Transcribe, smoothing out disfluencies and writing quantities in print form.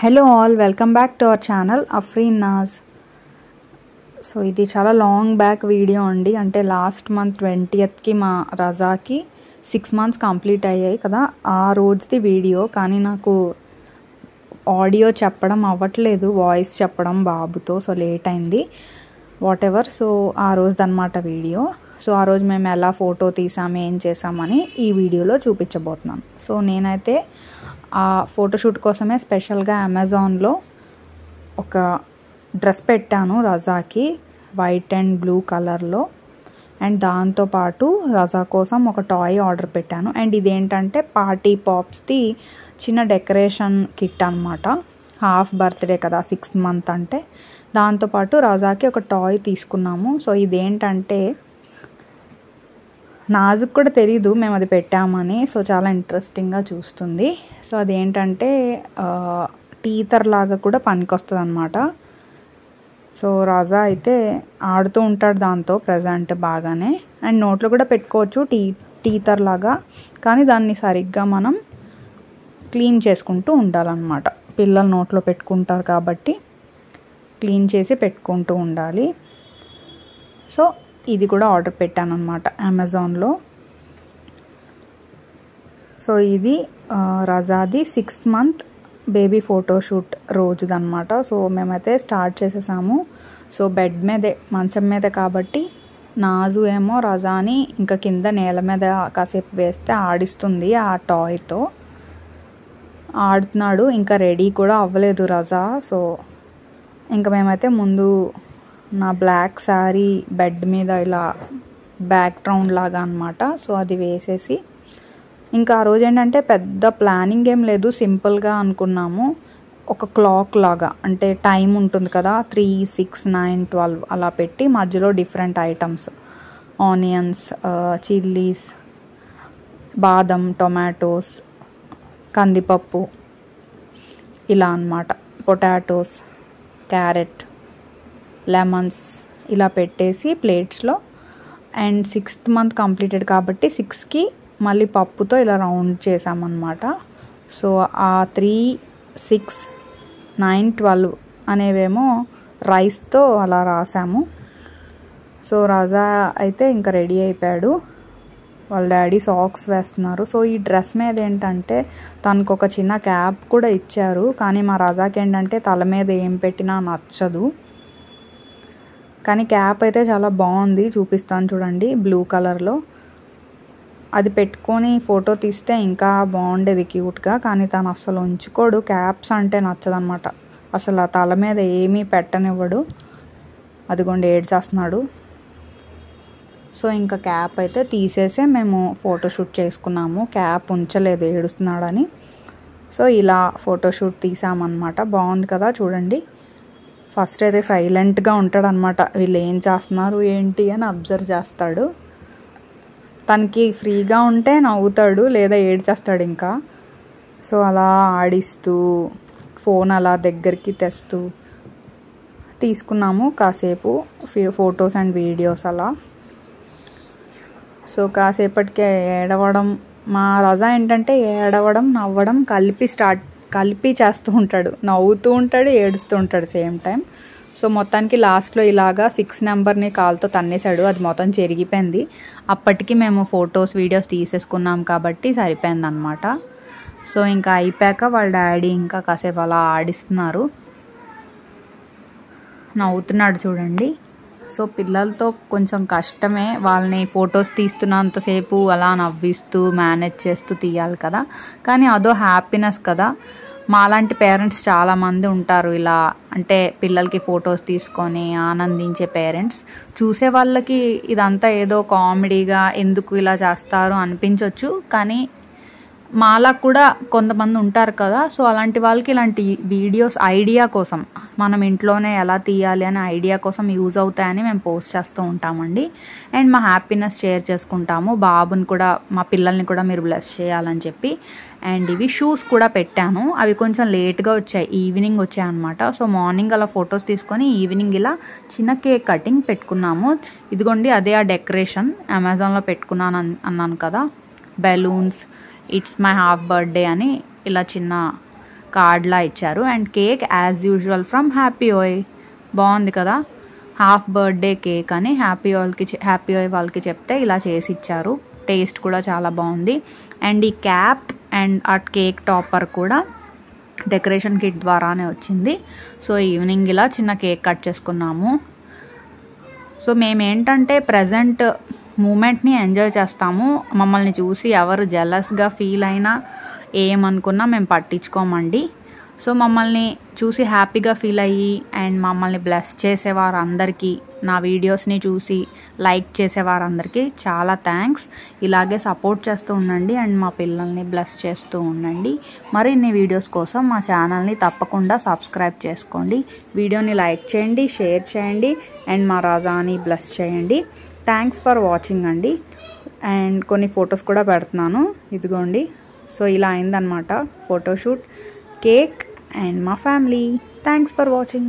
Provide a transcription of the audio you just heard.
Hello all, welcome back to our channel Afreen Naz. So ఇది చాలా long back video అండి. అంటే last month 20th మా రజాకి 6 months complete అయ్యాయి కదా, ఆ రోజుది వీడియో. కానీ నాకు ఆడియో చెప్పడం అవ్వట్లేదు, వాయిస్ చెప్పడం బాబుతో, సో లేట్ అయింది వాట్ ఎవర్. సో ఆ రోజుది అనమాట వీడియో. సో ఆ రోజు మేము ఎలా ఫోటో తీసాము, ఏం చేసామని ఈ వీడియోలో చూపించబోతున్నాను. సో నేనైతే ఆ ఫోటోషూట్ కోసమే స్పెషల్గా అమెజాన్లో ఒక డ్రెస్ పెట్టాను రజాకి, వైట్ అండ్ బ్లూ కలర్లో. అండ్ దాంతోపాటు రజా కోసం ఒక టాయ్ ఆర్డర్ పెట్టాను. అండ్ ఇదేంటంటే పార్టీ పాప్స్ది చిన్న డెకరేషన్ కిట్ అనమాట. హాఫ్ బర్త్డే కదా, 6th month అంటే. దాంతోపాటు రజాకి ఒక టాయ్ తీసుకున్నాము. సో ఇదేంటంటే నాజుకు కూడా తెలీదు మేము అది పెట్టామని. సో చాలా ఇంట్రెస్టింగ్గా చూస్తుంది. సో అదేంటంటే టీతర్ లాగా కూడా పనికొస్తుంది అనమాట. సో రాజా అయితే ఆడుతూ ఉంటాడు దాంతో ప్రజెంట్ బాగానే. అండ్ నోట్లో కూడా పెట్టుకోవచ్చు టీతర్ లాగా, కానీ దాన్ని సరిగ్గా మనం క్లీన్ చేసుకుంటూ ఉండాలన్నమాట. పిల్లలు నోట్లో పెట్టుకుంటారు కాబట్టి క్లీన్ చేసి పెట్టుకుంటూ ఉండాలి. సో ఇది కూడా ఆర్డర్ పెట్టాను అనమాట అమెజాన్లో. సో ఇది రజాది 6th month బేబీ ఫోటోషూట్ రోజుదనమాట. సో మేమైతే స్టార్ట్ చేసేసాము. సో బెడ్ మీదే, మంచం మీద కాబట్టి నాజు ఏమో రజాని ఇంకా కింద నేల మీద కాసేపు వేస్తే ఆడిస్తుంది ఆ టాయ్తో. ఆడుతున్నాడు, ఇంకా రెడీ కూడా అవ్వలేదు రజా. సో ఇంకా మేమైతే ముందు నా బ్లాక్ శారీ బెడ్ మీద ఇలా బ్యాక్గ్రౌండ్ లాగా అనమాట. సో అది వేసేసి ఇంకా ఆ రోజు ఏంటంటే పెద్ద ప్లానింగ్ ఏం లేదు, సింపుల్గా అనుకున్నాము. ఒక క్లాక్ లాగా, అంటే టైం ఉంటుంది కదా, 3, 6, 9, 12 అలా పెట్టి మధ్యలో డిఫరెంట్ ఐటమ్స్, ఆనియన్స్, చిల్లీస్, బాదం, టొమాటోస్, కందిపప్పు ఇలా అన్నమాట, పొటాటోస్, క్యారెట్, లెమన్స్ ఇలా పెట్టేసి ప్లేట్స్లో. అండ్ 6th month కంప్లీటెడ్ కాబట్టి 6కి మళ్ళీ పప్పుతో ఇలా రౌండ్ చేసామన్నమాట. సో ఆ 3, 6, 9, 12 అనేవేమో రైస్తో అలా రాసాము. సో రాజా అయితే ఇంకా రెడీ అయిపోయాడు. వాళ్ళ డాడీ సాక్స్ వేస్తున్నారు. సో ఈ డ్రెస్ మీద ఏంటంటే తనకు ఒక చిన్న క్యాప్ కూడా ఇచ్చారు, కానీ మా రజాకి ఏంటంటే తల మీద ఏం పెట్టినా నచ్చదు. కానీ క్యాప్ అయితే చాలా బాగుంది, చూపిస్తాను చూడండి, బ్లూ కలర్లో. అది పెట్టుకొని ఫోటో తీస్తే ఇంకా బాగుండేది క్యూట్గా, కానీ తను అస్సలు ఉంచుకోడు, క్యాప్స్ అంటే నచ్చదనమాట. అసలు ఆ తల మీద ఏమీ పెట్టనివ్వడు. అదిగోండి ఏడ్చేస్తున్నాడు. సో ఇంకా క్యాప్ అయితే తీసేసే మేము ఫోటోషూట్ చేసుకున్నాము, క్యాప్ ఉంచలేదు ఏడుస్తున్నాడని. సో ఇలా ఫోటోషూట్ తీసామన్నమాట. బాగుంది కదా చూడండి. ఫస్ట్ అయితే సైలెంట్గా ఉంటాడు అనమాట, వీళ్ళు ఏం చేస్తున్నారు ఏంటి అని అబ్జర్వ్ చేస్తాడు. తనకి ఫ్రీగా ఉంటే నవ్వుతాడు, లేదా ఏడ్చేస్తాడు ఇంకా. సో అలా ఆడిస్తూ ఫోన్ అలా దగ్గరికి తెస్తూ తీసుకున్నాము కాసేపు ఫొటోస్ అండ్ వీడియోస్ అలా. సో కాసేపటికే ఏడవడం, మా రజా ఏంటంటే ఏడవడం నవ్వడం కలిపి చేస్తూ ఉంటాడు, నవ్వుతూ ఉంటాడు, ఏడుస్తూ ఉంటాడు సేమ్ టైం. సో మొత్తానికి లాస్ట్లో ఇలాగా 6 నెంబర్ని కాలుతో తన్నేశాడు, అది మొత్తం చెరిగిపోయింది. అప్పటికి మేము ఫొటోస్ వీడియోస్ తీసేసుకున్నాం కాబట్టి సరిపోయింది అనమాట. సో ఇంకా అయిపోయాక వాళ్ళ డాడీ ఇంకా కాసేపు అలా ఆడిస్తున్నారు, నవ్వుతున్నాడు చూడండి. సో పిల్లలతో కొంచెం కష్టమే, వాళ్ళని ఫొటోస్ తీస్తున్నంతసేపు అలా నవ్విస్తూ మేనేజ్ చేస్తూ తీయాలి కదా, కానీ అదో హ్యాపీనెస్ కదా. మాలాంటి పేరెంట్స్ చాలామంది ఉంటారు ఇలా, అంటే పిల్లలకి ఫొటోస్ తీసుకొని ఆనందించే పేరెంట్స్. చూసే వాళ్ళకి ఇదంతా ఏదో కామెడీగా ఎందుకు ఇలా చేస్తారు అనిపించవచ్చు, కానీ మాలా కూడా కొంతమంది ఉంటారు కదా. సో అలాంటి వాళ్ళకి ఇలాంటి వీడియోస్ ఐడియా కోసం, మనం ఇంట్లోనే ఎలా తీయాలి అనే ఐడియా కోసం యూజ్ అవుతాయని మేము పోస్ట్ చేస్తూ ఉంటామండి. అండ్ మా హ్యాపీనెస్ షేర్ చేసుకుంటాము, బాబుని కూడా, మా పిల్లల్ని కూడా మీరు బ్లెస్ చేయాలని చెప్పి. అండ్ ఇవి షూస్ కూడా పెట్టాను, అవి కొంచెం లేట్గా వచ్చాయి, ఈవినింగ్ వచ్చాయి అనమాట. సో మార్నింగ్ అలా ఫొటోస్ తీసుకొని ఈవినింగ్ ఇలా చిన్న కేక్ కటింగ్ పెట్టుకున్నాము. ఇదిగోండి అదే ఆ డెకరేషన్ అమెజాన్లో పెట్టుకున్నాను అన్నాను కదా, balloons, it's my half birthday అని ఇలా చిన్న కార్డ్లా ఇచ్చారు. And cake as usual from happy ఓయ్, బాగుంది కదా. హాఫ్ బర్త్డే కేక్ అని హ్యాపీ ఓయ్ వాళ్ళకి చెప్తే ఇలా చేసి ఇచ్చారు. టేస్ట్ కూడా చాలా బాగుంది. అండ్ ఈ క్యాప్ అండ్ ఆ కేక్ టాపర్ కూడా డెకరేషన్ కిట్ ద్వారానే వచ్చింది. సో ఈవినింగ్ ఇలా చిన్న కేక్ కట్ చేసుకున్నాము. సో మేమేంటంటే ప్రజెంట్ మూమెంట్ని ఎంజాయ్ చేస్తాము. మమ్మల్ని చూసి ఎవరు జెలస్గా ఫీల్ అయినా ఏమనుకున్నా మేము పట్టించుకోమండి. సో మమ్మల్ని చూసి హ్యాపీగా ఫీల్ అయ్యి అండ్ మమ్మల్ని బ్లెస్ చేసేవారందరికీ, నా వీడియోస్ని చూసి లైక్ చేసేవారందరికీ చాలా థ్యాంక్స్. ఇలాగే సపోర్ట్ చేస్తూ ఉండండి అండ్ మా పిల్లల్ని బ్లెస్ చేస్తూ ఉండండి. మరిన్ని వీడియోస్ కోసం మా ఛానల్ని తప్పకుండా సబ్స్క్రైబ్ చేసుకోండి. వీడియోని లైక్ చేయండి, షేర్ చేయండి అండ్ మా రాజాని బ్లెస్ చేయండి. థ్యాంక్స్ ఫర్ వాచింగ్ అండి. అండ్ కొన్ని ఫొటోస్ కూడా పెడుతున్నాను, ఇదిగోండి. సో ఇలా అయిందనమాట photoshoot, cake and my family. Thanks for watching.